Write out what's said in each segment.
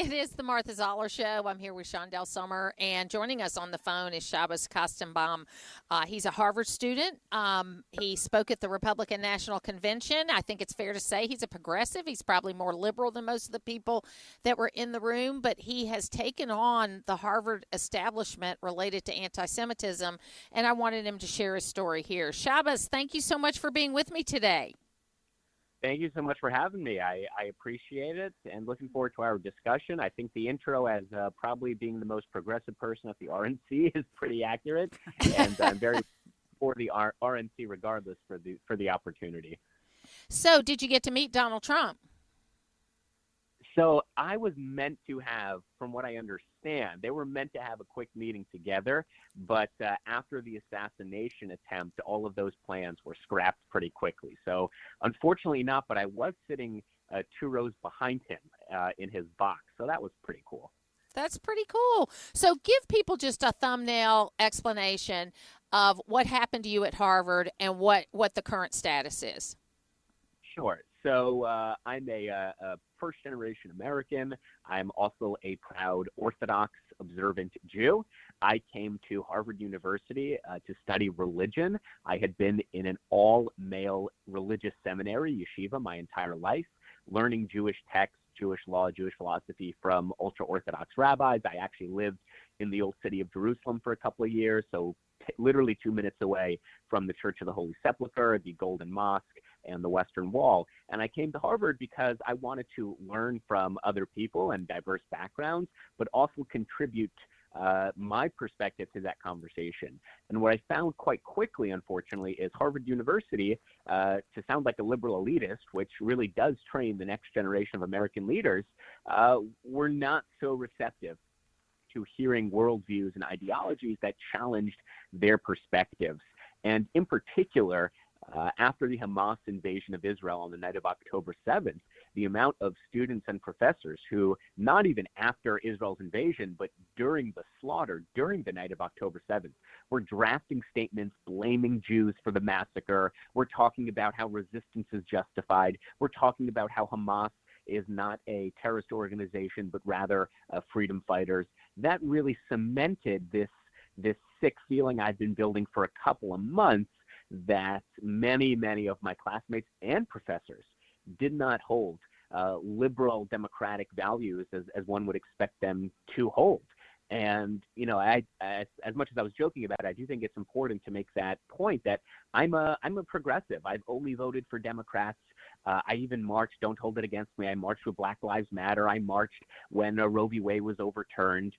It is the Martha Zoller Show. I'm here with Shondell Summer, and joining us on the phone is Shabbos Kastenbaum. He's a Harvard student. He spoke at the Republican National Convention. I think it's fair to say he's a progressive. He's probably more liberal than most of the people that were in the room, but he has taken on the Harvard establishment related to anti-Semitism, and I wanted him to share his story here. Shabbos, thank you so much for being with me today. Thank you so much for having me. I appreciate it and looking forward to our discussion. I think the intro as probably being the most progressive person at the RNC is pretty accurate, and I'm very for the RNC regardless for the opportunity. So did you get to meet Donald Trump? So I was meant to have, from what I understand, they were meant to have a quick meeting together, but after the assassination attempt, all of those plans were scrapped pretty quickly. So unfortunately not, but I was sitting 2 rows behind him in his box, so that was pretty cool. That's pretty cool. So give people just a thumbnail explanation of what happened to you at Harvard and what the current status is. Sure. So I'm a first-generation American. I'm also a proud Orthodox observant Jew. I came to Harvard University to study religion. I had been in an all-male religious seminary, yeshiva, my entire life, learning Jewish texts, Jewish law, Jewish philosophy from ultra-Orthodox rabbis. I actually lived in the old city of Jerusalem for a couple of years, so literally 2 minutes away from the Church of the Holy Sepulchre, the Golden Mosque, and the Western Wall. And I came to Harvard because I wanted to learn from other people and diverse backgrounds, but also contribute my perspective to that conversation. And what I found quite quickly, unfortunately, is Harvard University, to sound like a liberal elitist, which really does train the next generation of American leaders, were not so receptive to hearing worldviews and ideologies that challenged their perspectives. And in particular, after the Hamas invasion of Israel on the night of October 7th, the amount of students and professors who, not even after Israel's invasion, but during the slaughter, during the night of October 7th, were drafting statements blaming Jews for the massacre. We're talking about how resistance is justified. We're talking about how Hamas is not a terrorist organization, but rather freedom fighters. That really cemented this sick feeling I've been building for a couple of months, that many of my classmates and professors did not hold liberal democratic values as one would expect them to hold. And, you know, I as much as I was joking about it, I do think it's important to make that point that I'm a progressive. I've only voted for Democrats. I even marched, don't hold it against me, I marched with Black Lives Matter. I marched when Roe v. Wade was overturned.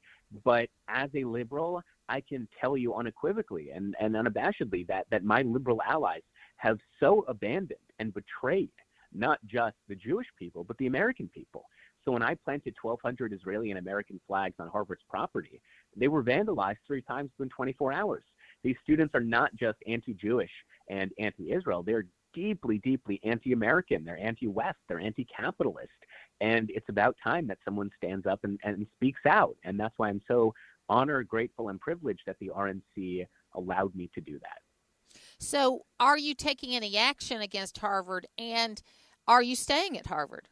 But as a liberal, I can tell you unequivocally and unabashedly that my liberal allies have so abandoned and betrayed not just the Jewish people, but the American people. So when I planted 1,200 Israeli and American flags on Harvard's property, they were vandalized 3 times within 24 hours. These students are not just anti-Jewish and anti-Israel. They're deeply anti-American. They're anti-West. They're anti-capitalist. And it's about time that someone stands up and speaks out. And that's why I'm so honored, grateful, and privileged that the RNC allowed me to do that. So are you taking any action against Harvard, and are you staying at Harvard?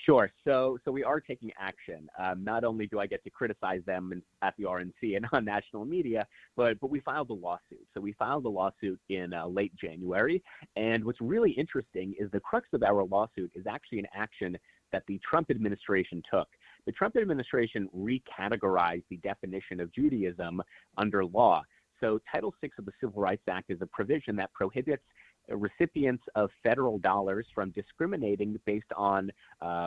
Sure. So we are taking action. Not only do I get to criticize them at the RNC and on national media, but we filed a lawsuit. So we filed a lawsuit in late January. And what's really interesting is the crux of our lawsuit is actually an action that the Trump administration took. The Trump administration recategorized the definition of Judaism under law. So Title VI of the Civil Rights Act is a provision that prohibits recipients of federal dollars from discriminating based on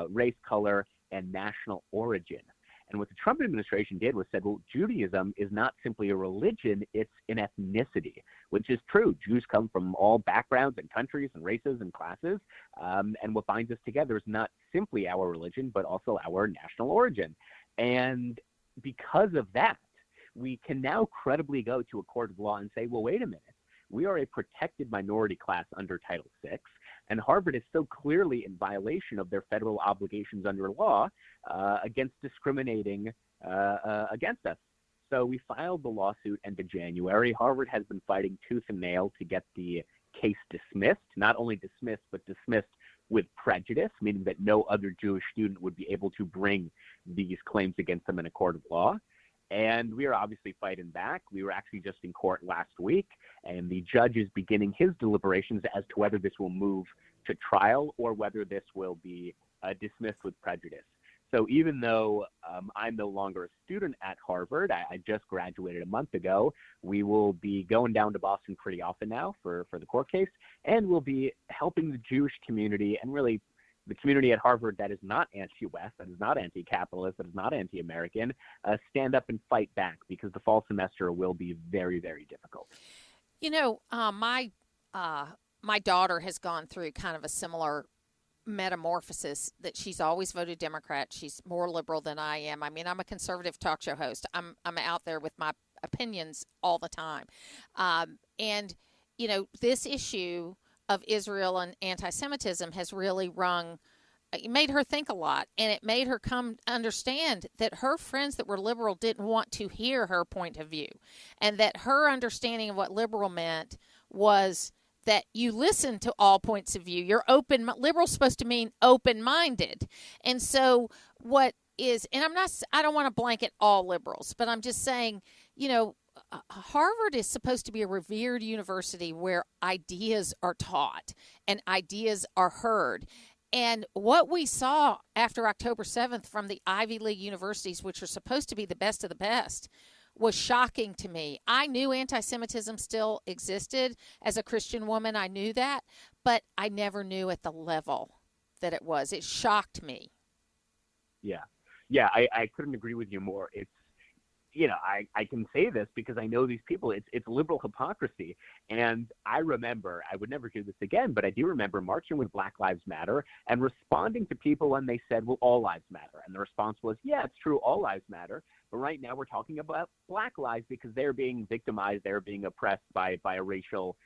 race, color, and national origin. And what the Trump administration did was said, well, Judaism is not simply a religion, it's an ethnicity, which is true. Jews come from all backgrounds and countries and races and classes. And what binds us together is not simply our religion, but also our national origin. And because of that, we can now credibly go to a court of law and say, well, wait a minute. We are a protected minority class under Title VI, and Harvard is so clearly in violation of their federal obligations under law against discriminating against us. So we filed the lawsuit end of January. Harvard has been fighting tooth and nail to get the case dismissed, not only dismissed, but dismissed with prejudice, meaning that no other Jewish student would be able to bring these claims against them in a court of law. And we are obviously fighting back. We were actually just in court last week, and the judge is beginning his deliberations as to whether this will move to trial or whether this will be dismissed with prejudice. So even though I'm no longer a student at Harvard, I just graduated a month ago, we will be going down to Boston pretty often now for the court case, and we'll be helping the Jewish community and really the community at Harvard that is not anti-West, that is not anti-capitalist, that is not anti-American, stand up and fight back, because the fall semester will be very, very difficult. You know, my daughter has gone through kind of a similar metamorphosis, that she's always voted Democrat. She's more liberal than I am. I mean, I'm a conservative talk show host. I'm out there with my opinions all the time. And, you know, this issue of Israel and anti-Semitism has really made her think a lot, and it made her come understand that her friends that were liberal didn't want to hear her point of view, and that her understanding of what liberal meant was that you listen to all points of view. You're open. Liberal's supposed to mean open-minded. And so I don't want to blanket all liberals, but I'm just saying, you know, Harvard is supposed to be a revered university where ideas are taught and ideas are heard. And what we saw after October 7th from the Ivy League universities, which are supposed to be the best of the best, was shocking to me. I knew anti-Semitism still existed. As a Christian woman, I knew that, but I never knew at the level that it was. It shocked me. Yeah, I couldn't agree with you more. It's, you know, I can say this because I know these people. It's liberal hypocrisy. And I remember, I would never do this again, but I do remember marching with Black Lives Matter and responding to people when they said, well, all lives matter. And the response was, yeah, it's true, all lives matter. But right now we're talking about Black lives because they're being victimized, they're being oppressed by a racial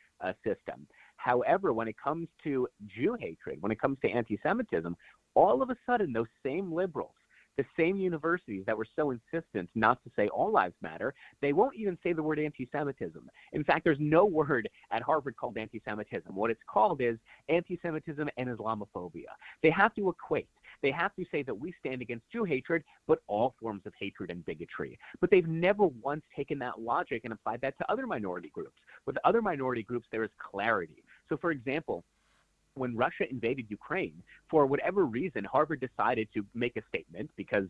system. However, when it comes to Jew hatred, when it comes to anti-Semitism, all of a sudden those same liberals, the same universities that were so insistent not to say all lives matter, they won't even say the word anti-Semitism. In fact, there's no word at Harvard called anti-Semitism. What it's called is anti-Semitism and Islamophobia. They have to equate. They have to say that we stand against Jew hatred, but all forms of hatred and bigotry. But they've never once taken that logic and applied that to other minority groups. With other minority groups, there is clarity. So, for example, when Russia invaded Ukraine, for whatever reason, Harvard decided to make a statement, because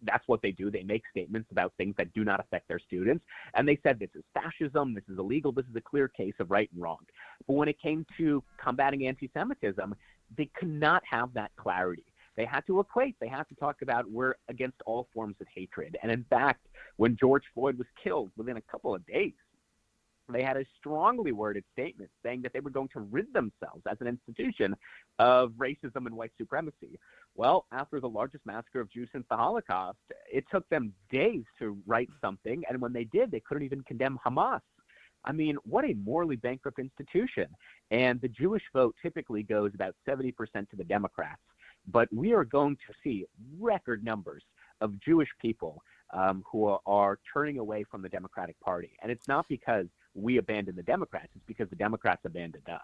that's what they do. They make statements about things that do not affect their students. And they said, this is fascism, this is illegal, this is a clear case of right and wrong. But when it came to combating anti-Semitism, they could not have that clarity. They had to equate. They had to talk about we're against all forms of hatred. And in fact, when George Floyd was killed within a couple of days, they had a strongly worded statement saying that they were going to rid themselves as an institution of racism and white supremacy. Well, after the largest massacre of Jews since the Holocaust, it took them days to write something. And when they did, they couldn't even condemn Hamas. I mean, what a morally bankrupt institution. And the Jewish vote typically goes about 70% to the Democrats. But we are going to see record numbers of Jewish people who are turning away from the Democratic Party. And it's not because we abandoned the Democrats, it's because the Democrats abandoned us.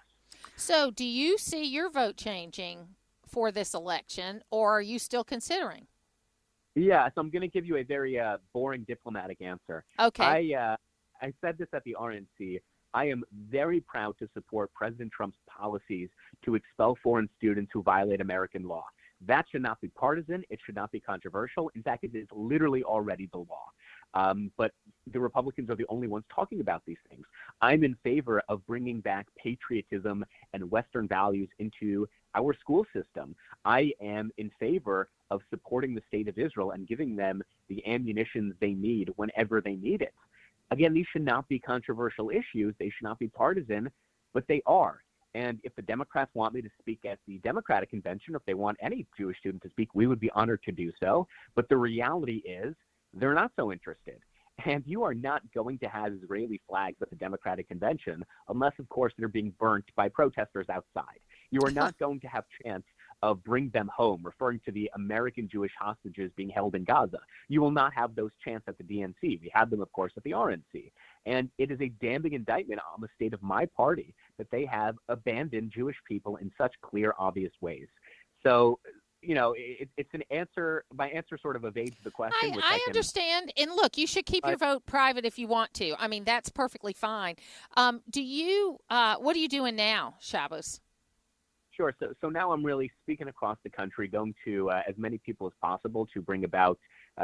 So do you see your vote changing for this election, or are you still considering? Yeah, so I'm going to give you a very boring diplomatic answer. Okay. I said this at the RNC. I am very proud to support President Trump's policies to expel foreign students who violate American law. That should not be partisan. It should not be controversial. In fact, it is literally already the law. But the Republicans are the only ones talking about these things. I'm in favor of bringing back patriotism and Western values into our school system. I am in favor of supporting the state of Israel and giving them the ammunition they need whenever they need it. Again, these should not be controversial issues. They should not be partisan, but they are. And if the Democrats want me to speak at the Democratic convention, or if they want any Jewish student to speak, we would be honored to do so. But the reality is they're not so interested. And you are not going to have Israeli flags at the Democratic convention unless, of course, they're being burnt by protesters outside. You are not going to have chants of bring them home, referring to the American Jewish hostages being held in Gaza. You will not have those chants at the DNC. We had them, of course, at the RNC. And it is a damning indictment on the state of my party that they have abandoned Jewish people in such clear, obvious ways. So, it's an answer. My answer sort of evades the question. I understand. And look, you should keep your vote private if you want to. I mean, that's perfectly fine. What are you doing now, Shabbos? Sure. So now I'm really speaking across the country, going to as many people as possible to bring about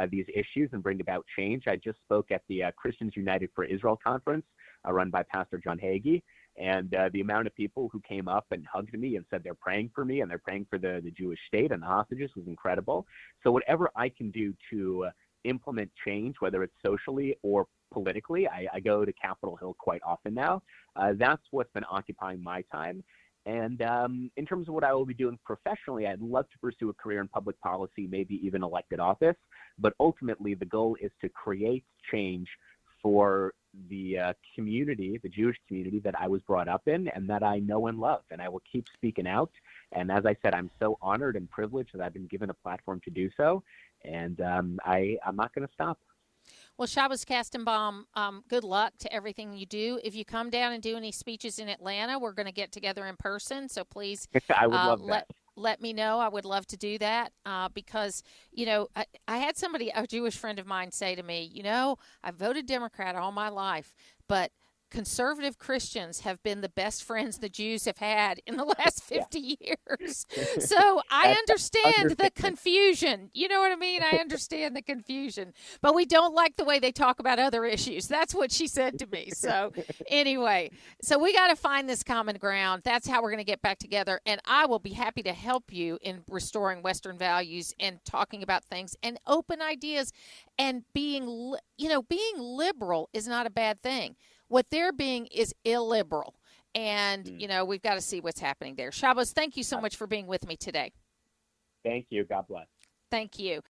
these issues and bring about change. I just spoke at the Christians United for Israel conference run by Pastor John Hagee. And the amount of people who came up and hugged me and said they're praying for me and they're praying for the Jewish state and the hostages was incredible. So whatever I can do to implement change, whether it's socially or politically, I go to Capitol Hill quite often now. That's what's been occupying my time. And in terms of what I will be doing professionally, I'd love to pursue a career in public policy, maybe even elected office. But ultimately, the goal is to create change for the community, the Jewish community that I was brought up in and that I know and love. And I will keep speaking out. And as I said, I'm so honored and privileged that I've been given a platform to do so. And I'm not going to stop. Well, Shabbos Kastenbaum, good luck to everything you do. If you come down and do any speeches in Atlanta, we're going to get together in person. So please I would love that. Let me know. I would love to do that because, I had a Jewish friend of mine say to me, I voted Democrat all my life, but conservative Christians have been the best friends the Jews have had in the last 50 years. So I understand the confusion. You know what I mean? I understand the confusion. But we don't like the way they talk about other issues. That's what she said to me. So anyway, we got to find this common ground. That's how we're going to get back together. And I will be happy to help you in restoring Western values and talking about things and open ideas. And being liberal is not a bad thing. What they're being is illiberal. And, we've got to see what's happening there. Shabbos, thank you so much for being with me today. Thank you. God bless. Thank you.